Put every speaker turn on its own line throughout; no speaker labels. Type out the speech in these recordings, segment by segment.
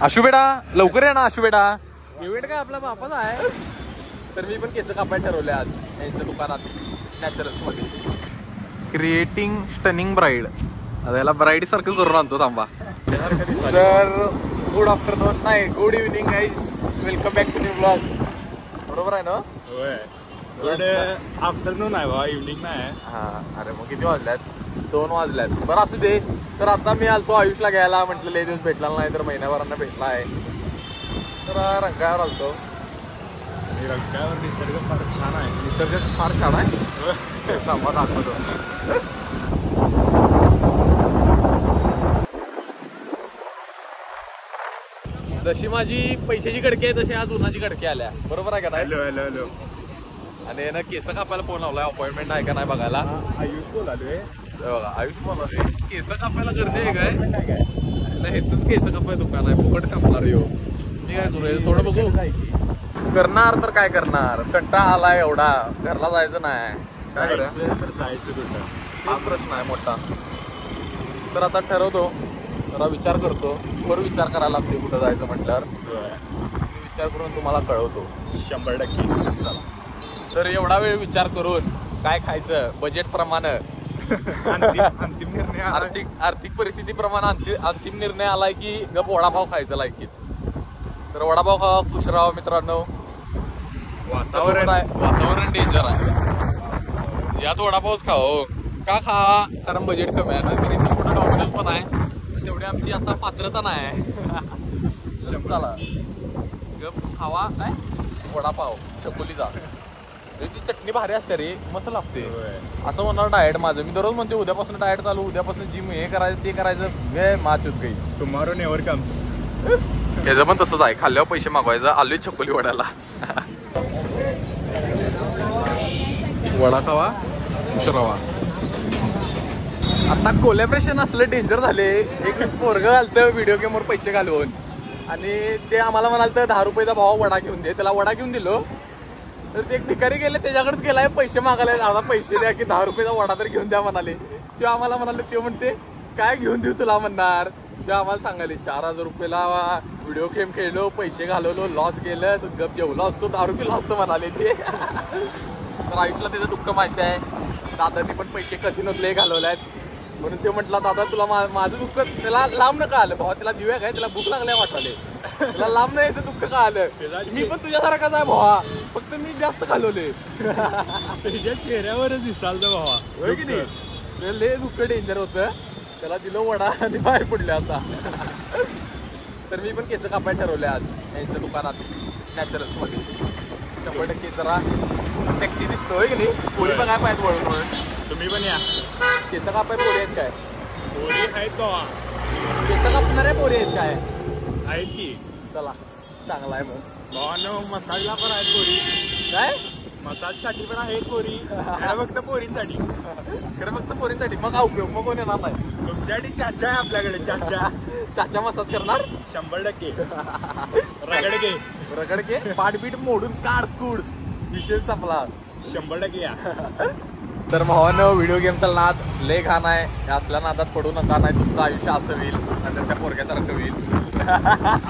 आशू बेटा लवकर आहे ना आशू बेटा. इव्हेंट काय आपला बापाचा आहे. तर मी पण केस कापायला ठरवले आज यांच्या दुकानात नॅचरल्स मध्ये. Creating stunning bride. आता याला ब्राईड सारखं करून आणतो थांबा. तर गुड आफ्टरनून नाही good evening guys. Welcome back to new blog. बरोबर आहे ना.
गुड आफ्टरनून आहे बा, इव्हनिंग नाही.
हा अरे मग किती वाजल्यात. 2 वाजल्यात. बरं असू दे. तर आता मी आलतो आयुषला घ्यायला. म्हटलं लय दिवस भेटला नाही तर महिन्याभरांना भेटला आहे. तर रंकाळ्यावर आलतो.
रंकाळ्यावर निसर्ग फार छान आहे.
निसर्ग फार छान आहे. थांबा दाखवतो. जशी माझी पैशाची खडकी आहे तशी आज उन्हाची खडकी आल्या. बरोबर आहे का नाही.
Hello hello hello.
आणि ना केस कापायला फोन लावलाय. अपॉइंटमेंट आहे का नाही बघायला.
आयुष बोलालोय.
बघा आयुष बोलालोय. केस कापायला गर्दी आहे काय. ह्याच केस कापाय दुकान आहे. फुकट कापणार यो. ठीक आहे तुला थोडं बघू. करणार तर काय करणार. कंटाळा आलाय एवढा. घरला जायचं नाही. काय
तर जायचं कुठं.
हा प्रश्न आहे मोठा. तर आता ठरवतो. जरा विचार करतो. बरोबर विचार करायला लागते कुठं जायचं म्हटल्यावर. विचार करून तुम्हाला कळवतो
100%.
चला. तर एवढा वेळ विचार करून काय खायचं बजेट प्रमाणे
अंतिम निर्णय
आर्थिक परिस्थिती प्रमाणे अंतिम निर्णय आलाय की गप वडापाव खायचा लायकीत. तर वडापाव खावा खुश राहा मित्रांनो. वातावरण डेंजर आहे. यात वडापावच खाओ. का खावा कारण बजेट कमी आहे ना. तरी इथं कुठं डॉमिनोज पण आहे. तेवढी आमची आता पात्रता नाही. चला गप खावा काय वडापाव चकोलीचा. ती चटणी भारी असते रे. मस्त लागते. असं म्हणणार डाएट माझं. मी दररोज म्हणते उद्यापासून डाएट चालू. उद्यापासून जिम हे करायचं ते करायचं. मी माच होत गई.
Tomorrow never comes.
त्याचं पण तसंच आहे. खाल्ल्यावर पैसे मागवायचं. आलोय चकोली वड्याला. वडा खावा खुशरावा. आता कोलॅबरेशन असलं डेंजर झाले. एक पोरगं घालतं व्हिडिओ गेमवर पैसे घालवून आणि ते आम्हाला म्हणाल तर 10 रुपयाचा भाव वडा घेऊन दे. त्याला वडा घेऊन दिलो. तर ते एक ठिकाणी गेले त्याच्याकडेच गेलाय पैसे मागायला. दादा पैसे द्या की 10 रुपयाचा वडा तर घेऊन द्या म्हणाले. ते आम्हाला म्हणाले. ते म्हणते काय घेऊन देऊ तुला म्हणणार. ते आम्हाला सांगाले 4000 रुपयाला व्हिडिओ गेम खेळलो पैसे घालवलो लॉस गेलं तर गप जेवलो असतो 10 रुपये लॉस तर म्हणाले ते. तर आयुषला त्याचं दुःख माहिती आहे. दादानी पण पैसे कसिनोतले घालवले म्हणून ते म्हटलं दादा तुला माझं दुःख त्याला लांब न का आलं. भावा त्याला दिव्या काय त्याला भूक लागल्या वाटाले. त्याला लांब नाही याचं दुःख का आलं. मी पण तुझ्यासारखाच आहे भावा. फक्त मी जास्त घालवले.
त्याच्या चेहऱ्यावरच दिसाल तर भावा.
होय की नाही. लय दुःख डेंजर होतं. त्याला दिलं वडा आणि बाहेर पडले आता. तर मी पण केस कापायला ठरवले आज यांच्या दुकानात नॅचरल्स मध्ये. 100% जरा टॅक्सी दिसतोय की नाही. पोरी बघाय पाहिजे वळून वळून.
तुम्ही पण या.
केस कापाय पोरी आहेत काय.
पोरी आहेत बाबा.
केस कापणाऱ्या पोरी आहेत काय.
आहेत की.
चला चांगला आहे मग.
भावानो मसाजला पण आहेत पोरी.
काय
मसाजसाठी पण आहेत पोरी. फक्त पोरींसाठी.
खरं फक्त पोरींसाठी. मग उपयोग मग कोण येणार नाही.
तुमच्यासाठी चाचा आहे आपल्याकडे. चाचा
चाचा मसाज करणार
100%.
रगडके पाठबीट मोडून काढ कूड विशेष संपला.
100% या.
तर भावानं व्हिडिओ गेमचा नाद लय घाण आहे. असल्या नादात पडू नका नाही तुमचं आयुष्य असं होईल आणि त्या पोरग्यासारखं होईल.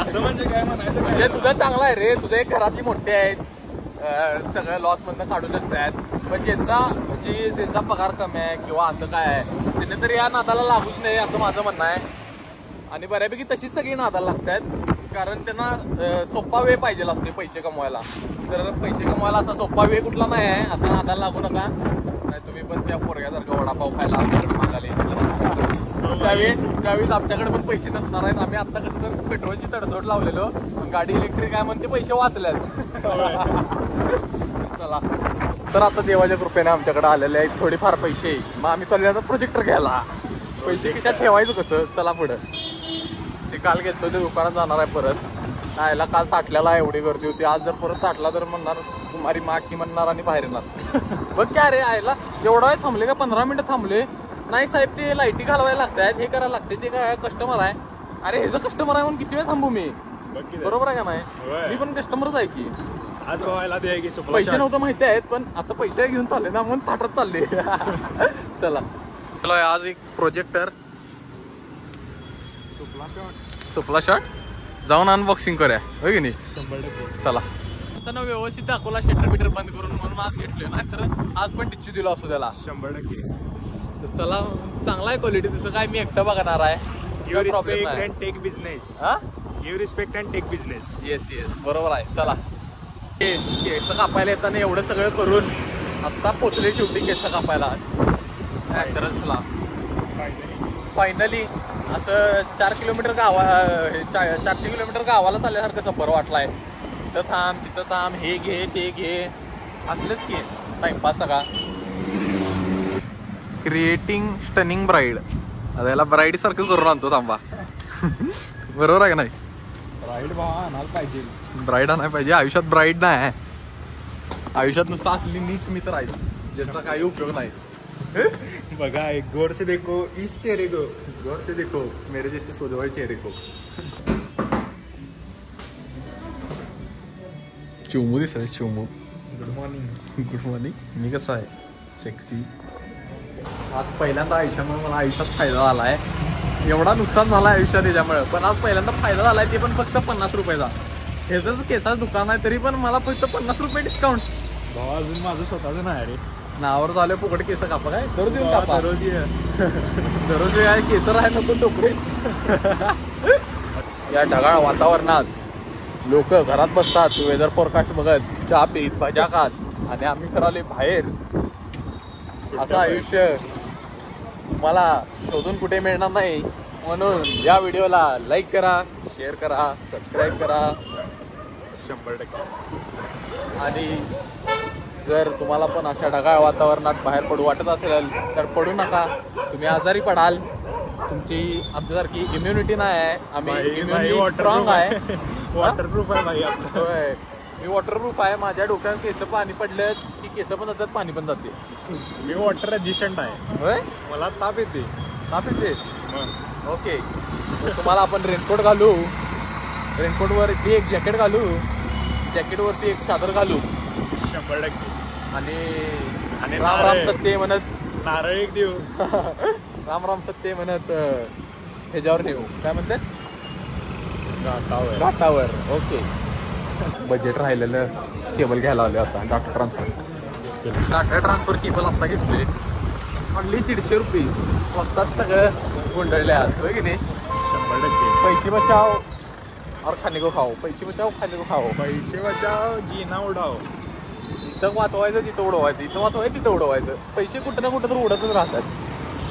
असं म्हणजे काय म्हणायचं.
म्हणजे तुझं चांगलं आहे रे. तुझं एक घरातली मोठी आहेत. सगळं लॉस मधनं काढू शकतात. पण ज्यांचा पगार कमी आहे किंवा असं काय आहे त्याने तरी या नादाला लागूच नाही असं माझं म्हणणं आहे. आणि बऱ्यापैकी तशीच सगळी नादाला लागतात. कारण त्यांना सोपा वे पाहिजे असते पैसे कमवायला. तर पैसे कमवायला असा सोपा वे कुठला नाही आहे. असा नादाला लागू नका. नाही तुम्ही पण त्या पोरग्यासारखं वडापाव खायला आमच्याकडे मागाले. त्यावेळी आमच्याकडे पण पैसे नसणार आहेत. आम्ही आता कसं तर पेट्रोलची तडजोड लावलेलो. गाडी इलेक्ट्रिक आहे म्हणते पैसे वाचल्यात. चला तर आता देवाच्या कृपेने आमच्याकडे आलेले आहेत थोडेफार पैसे. मग आम्ही चालले आता प्रोजेक्टर घ्यायला. पैसे खिशात ठेवायचं कसं. चला पुढं. ते काल घेतलं ते दुकानात जाणार आहे परत. यायला काल ताटल्याला एवढी गर्दी होती. आज जर परत ताटला तर म्हणणार कुमारी मा की म्हणणार आणि बाहेर येणार. बघ क्या रे यायला एवढा वेळ थांबले का. 15 मिनिटं थांबले. नाही साहेब ते लाईटी घालवायला लागतात. हे करायला लागते. ते काय कस्टमर आहे. अरे हे जर कस्टमर आहे म्हणून किती वेळ थांबू मी. बरोबर आहे का नाही. मी पण कस्टमरच आहे की.
आज व्हायला दे की
पैसे नव्हतं माहिती आहेत पण आता पैसे घेऊन चालले ना म्हणून थाटात चालले. चला चला आज एक प्रोजेक्टर सुपला शॉट जाऊन अनबॉक्सिंग करूया होय की नाही
100%.
चला आता व्यवस्थित दाखवला शटर बिटर बंद करून म्हणून आज घेतलोय ना तर आज पण टिच्चू दिलो असतो त्याला
100%.
तर चला चांगला आहे क्वालिटी तसं काय मी एकटा बघणार आहे
Give respect and take business.
हा
Give respect and take business.
Yes बरोबर आहे चला केस कापायला येताना एवढं सगळं करून आता पोचले शेवटी केस कापायला नॅचरल्सला फायनली असं 4 किलोमीटर 400 किलोमीटर गावाला चालल्यासारखं सफर वाटलाय तिथं थांब हे घे ते घे असलेच की टाइमपास सगळा क्रिएटिंग स्टनिंग ब्राईड आता याला ब्राईड सारखं करून आणतो थांबा बरोबर आहे का नाही
राईड भावा आणायला पाहिजे.
ब्राईड आणायला पाहिजे आयुष्यात ब्राईड नाही आयुष्यात नुसतं असली नीच मित्र आहे ज्यांचा काही उपयोग नाही
बघा एक गौर से देखो इस चेहरे को.
गौर से देखो मेरे जैसे सोजवाई चेहरे को चिमू दिसत Chimu
good morning.
Good morning मी कसा आहे सेक्सी आज पहिल्यांदा आयुष्यामुळे मला आयुष्यात फायदा झाला आहे एवढा नुकसान झाला आयुष्यात त्याच्यामुळे पण आज पहिल्यांदा फायदा झाला आहे ते पण फक्त 50 रुपयाचा ह्याचं केसाचं दुकान आहे तरी पण मला फक्त 50 रुपये डिस्काउंट
भावा अजून माझं स्वतःच नाही रे.
नावावर झालं फुकट केस कापा काय दररोज येऊन कापा
दररोज ये.
दररोज आहे केसर आहे नको टोकरे या ढगाळ वातावरणात लोक घरात बसतात वेदर फोरकास्ट बघत चहा पीत भजा खात आणि आम्ही फिराले बाहेर असं आयुष्य तुम्हाला शोधून कुठे मिळणार नाही म्हणून या व्हिडिओला लाईक करा शेअर करा सबस्क्राईब करा
100%.
आणि जर तुम्हाला पण अशा ढगाळ वातावरणात बाहेर पडू वाटत असेल तर पडू नका तुम्ही आजारी पडाल तुमची आमच्यासारखी इम्युनिटी नाही आहे आम्ही इम्युनिटी स्ट्रॉंग आहे
वॉटरप्रूफ आहे भाई आपलं.
होय मी वॉटरप्रूफ आहे माझ्या डोक्यात केस पाणी पडलं की केस पण जातात पाणी पण जाते
मी वॉटर रेजिस्टंट आहे.
होय
मला ताप येते.
ताप येते ओके तुम्हाला आपण रेनकोट घालू रेनकोटवरती एक जॅकेट घालू जॅकेटवरती एक चादर घालू
100%.
आणि
आणि
राम राम सत्य म्हणत
नारळ एक देऊ.
राम राम सत्य म्हणत ह्याच्यावर नेऊ काय म्हणतात घाटावर ओके बजेट राहिलेलं केबल घ्यायला आले आता डाटा ट्रान्सफर केबल आता घेतले ऑनली 150 रुपये स्वस्तात सगळं गोंधळले आज होय की नाही
100%.
पैसे बचाव और खाने को खाओ पैसे बचाव खाने को खाओ
पैसे बचाव जीना उडाव.
इथं वाचवायचं तिथं उडवायचं इथं वाचवायचं तिथं उडवायचं पैसे कुठं ना कुठं तर उडतच राहतात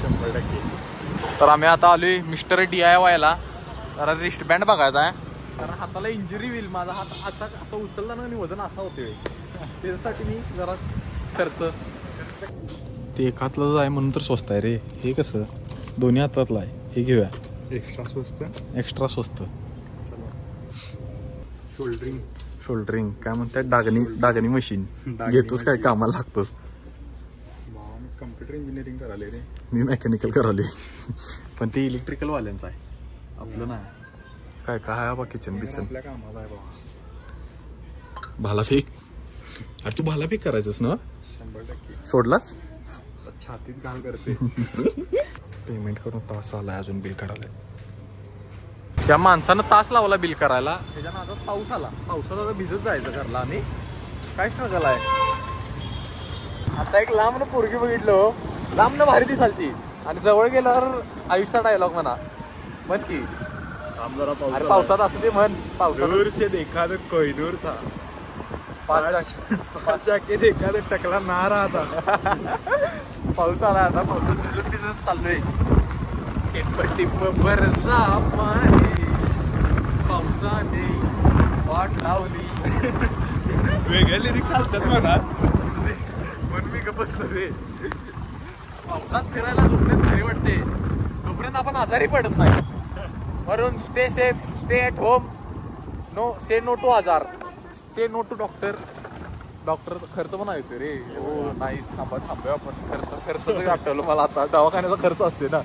100%.
तर आम्ही आता आलोय मिस्टर DIY ला जरा रिस्टबँड बघायचा आहे कारण हाताला इंजुरी होईल माझा हात असा असं उचलला ना आणि वजन असा होते त्याच्यासाठी मी जरा खर्च ते एक हातलाच आहे म्हणून तर स्वस्त आहे रे हे कसं दोन्ही हातातलं आहे हे घेऊया एक्स्ट्रा स्वस्त शोल्डरिंग काय म्हणतात डागणी मशीन घेतोस काय कामाला लागतोस
कम्प्युटर इंजिनिअरिंग करायला रे.
मी मेकॅनिकल करावली पण ते इलेक्ट्रिकल वाल्यांचं आहे आपलं ना काय काय आहे बा किचन बिचन
आपल्या कामाला आहे बाबा.
भाला फेक अरे तू भाला फेक करायचंस ना
100%.
सोडलास
छातीत घाल करते.
पेमेंट करून तास आलाय अजून बिल करायला त्या माणसानं तास लावला बिल करायला त्याच्या नादात पाऊस आला पावसाला भिजत जायचं घरला आणि काय स्ट्रगल आहे आता एक लांबनं पोरगी बघितलं लांबनं भारी दिसालती आणि जवळ गेल्यावर आयुष्याचा डायलॉग म्हणा म्हण की अरे पावसात असं ते म्हण पावसात
दूर से देखा तो कोहिनूर था पास जाके देखा तो टकला ना रहा था.
पाऊस आला आता पावसात भिजत चाललोय टिप टिप बरसा पाणी पावसाने वाट लावली
वेगळे लिरिक्स चालतात म्हणा
म्हणून मी गप्प बसलो रे पावसात फिरायला झोपण्यात भारी वाटते जोपर्यंत आपण आजारी पडत नाही म्हणून stay safe stay at home say no to आजार से नो टू डॉक्टर खर्च पण येतो रे हो नाही थांबूया आपण खर्च आठवलं मला आता दवाखान्याचा खर्च असते ना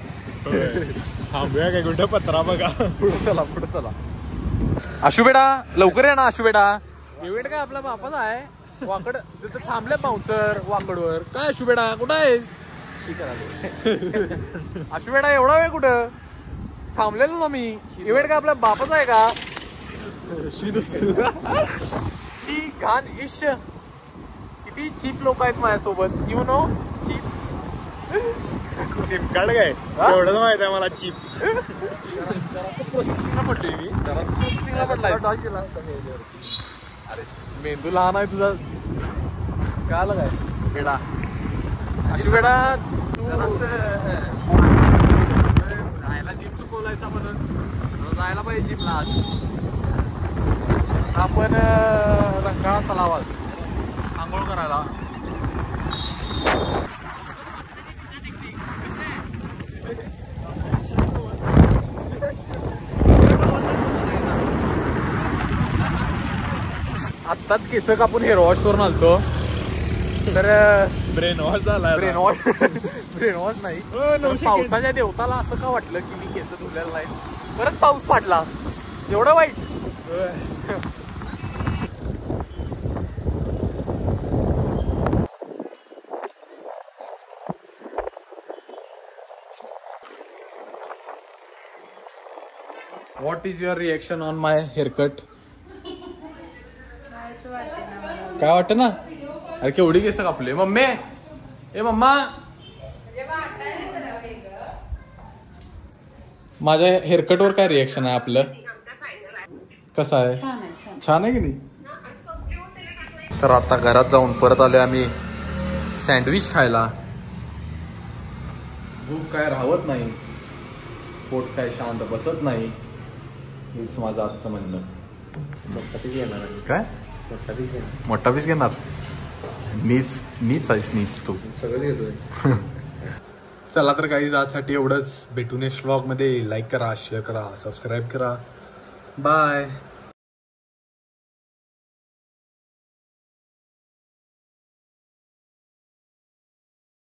थांबूया काय कुठं पत्रा बघा.
पुढे चला आशुबेडा लवकर या ना आशुबेडा इव्हेंट काय आपला बापाचा आहे वाकड तिथं थांबले बाउन्सर वाकडवर काय आशुबेडा कुठं आहे आशुबेडा एवढा वेळ कुठं थांबलेलो ना मी. इव्हेंट काय आपल्या बापाचा आहे का? शी घाण इश. किती चीप लोक आहेत माझ्यासोबत. You know cheap.
Sim card काय एवढंच माहित आहे मला चीप.
प्रोसेसिंगला पडलोय मी. प्रोसेसिंगला पडलाय. अरे मेंदू लहान आहे तुझा. काय आलं काय बेडा? अशी बेडा तू राहायला जिम चुकवलायचा म्हणून जायला पाहिजे जिमला. आज आपण रंकाळा तलावात आंघोळ करायला. आत्ताच केस कापून हेअर वॉश करून आलतो. तर
ब्रेन वॉश झाला.
ब्रेन वॉश नाही. पावसाच्या देवताला असं का वाटलं की मी केस धुलेला नाही. परत पाऊस पडला. एवढं वाईट. What is your reaction on my haircut? काय वाटत ना? अरे केवढी केस कापले मम्मी. ए मम्मा, माझ्या हेअरकट वर काय रिएक्शन आहे आपलं? कसं आहे? छान आहे की नाही? तर आता घरात जाऊन परत आलोय आम्ही सँडविच खायला. भूक काय राहत नाही, पोट काय शांत बसत नाही. हेच माझं आजचं म्हणणं. काय मोठा पीस घेणार? नीच आहेस नीच तू.
सगळं घेतोय.
चला तर काही आजसाठी एवढंच. भेटू नेक्स्ट व्लॉग मध्ये. लाईक करा, शेअर करा, सबस्क्राईब करा. बाय.